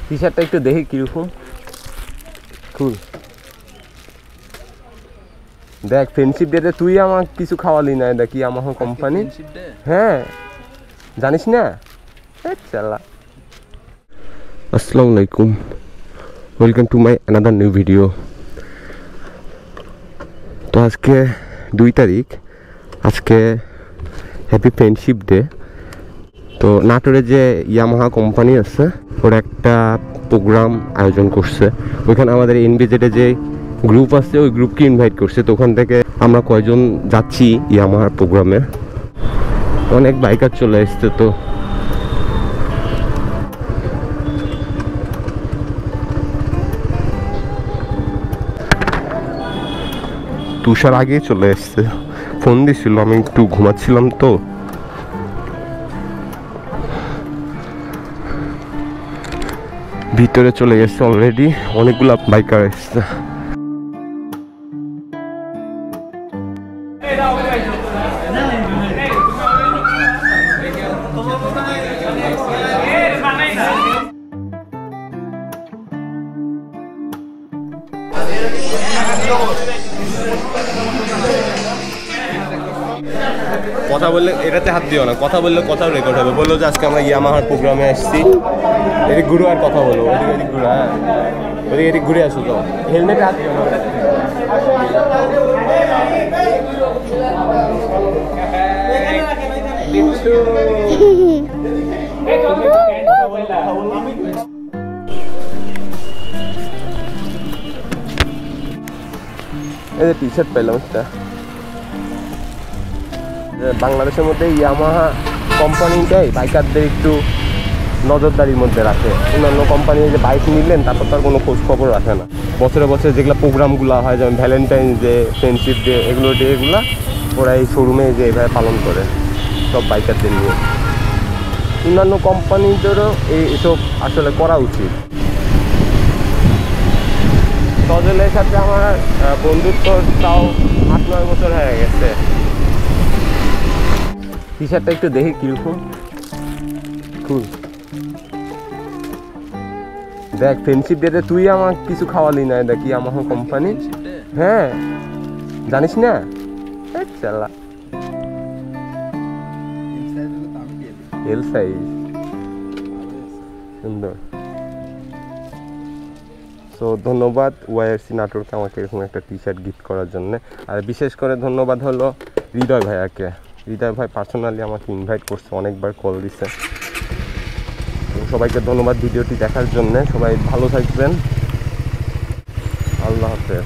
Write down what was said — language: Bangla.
টি শার্টটা একটু দেখি কিরকম। খুল, দেখ ফ্রেন্ডশিপ ডেতে তুই আমার কিছু খাওয়ালি না, এটা কি আমার কোম্পানি? হ্যাঁ, জানিস না? চালা। আসসালামু আলাইকুম, welcome to my another new video. তো আজকে 2 তারিখ, আজকে হ্যাপি ফ্রেন্ডশিপ ডে। তো নাটোরে যে ইয়ামাহা কোম্পানি আছে ওর একটা প্রোগ্রাম আয়োজন করছে। ওইখানে আমাদের এনবিজেডে যে গ্রুপ আছে ওই গ্রুপকে ইনভাইট করছে। তো ওখান থেকে আমরা কয়জন যাচ্ছি ইয়ামাহার প্রোগ্রামে। অনেক বাইকার চলে এসছে। তো তুষার আগেই চলে এসছে, ফোন দিছিল, আমি একটু ঘুমাচ্ছিলাম। তো ভিতরে চলে গেছে অলরেডি, অনেকগুলা বাইকার এসছে। কথা বললে এটাতে হাত দিও না, কথা বললে কথাও রেকর্ড হবে। বললো যে আজকে আমরা ইয়ামাহার প্রোগ্রামে আসছি। এদিক ঘুরে আর কথা বলো, এদিক ঘুরে। হ্যাঁ, এদিক ঘুরে আসো। তো হেলমেটে হাত দিও না। এই যে টি শার্ট পেলাম একটা, বাংলাদেশের মধ্যে ইয়ামাহা কোম্পানিটাই বাইকারদের একটু নজরদারির মধ্যে রাখে। অন্যান্য কোম্পানি যে বাইক নিলেন তারপর তার কোনো খোঁজ খবর রাখে না। বছরে বছরে যেগুলো প্রোগ্রামগুলো হয়, যেমন ভ্যালেন্টাইন্স ডে, ফ্রেন্ডশিপ ডে, এগুলো ডেগুলো ওরা এই শোরুমে যে এভাবে পালন করে সব বাইকারদের নিয়ে। অন্যান্য কোম্পানিদেরও এইসব আসলে করা উচিত। সজলের সাথে আমার বন্ধুত্ব তাও 8-9 বছর হয়ে গেছে। টি শার্টটা একটু দেখি কিরকম। খুল, দেখ ফ্রেন্ডশিপ ডেতে তুই আমার কিছু খাওয়ালি না, এটা কি আমার কোম্পানি? হ্যাঁ, জানিস না? চালা। এল সাইজ, সুন্দর। সো ধন্যবাদ ওয়াইআরসি নাটোরকে আমাকে এরকম একটা টি শার্ট গিফট করার জন্য। আর বিশেষ করে ধন্যবাদ হলো হৃদয় ভাইয়াকে। হৃদয় ভাই পার্সোনালি আমাকে ইনভাইট করছে, অনেকবার কল দিছে। তো সবাইকে ধন্যবাদ ভিডিওটি দেখার জন্য। সবাই ভালো থাকবেন, আল্লাহ হাফেজ।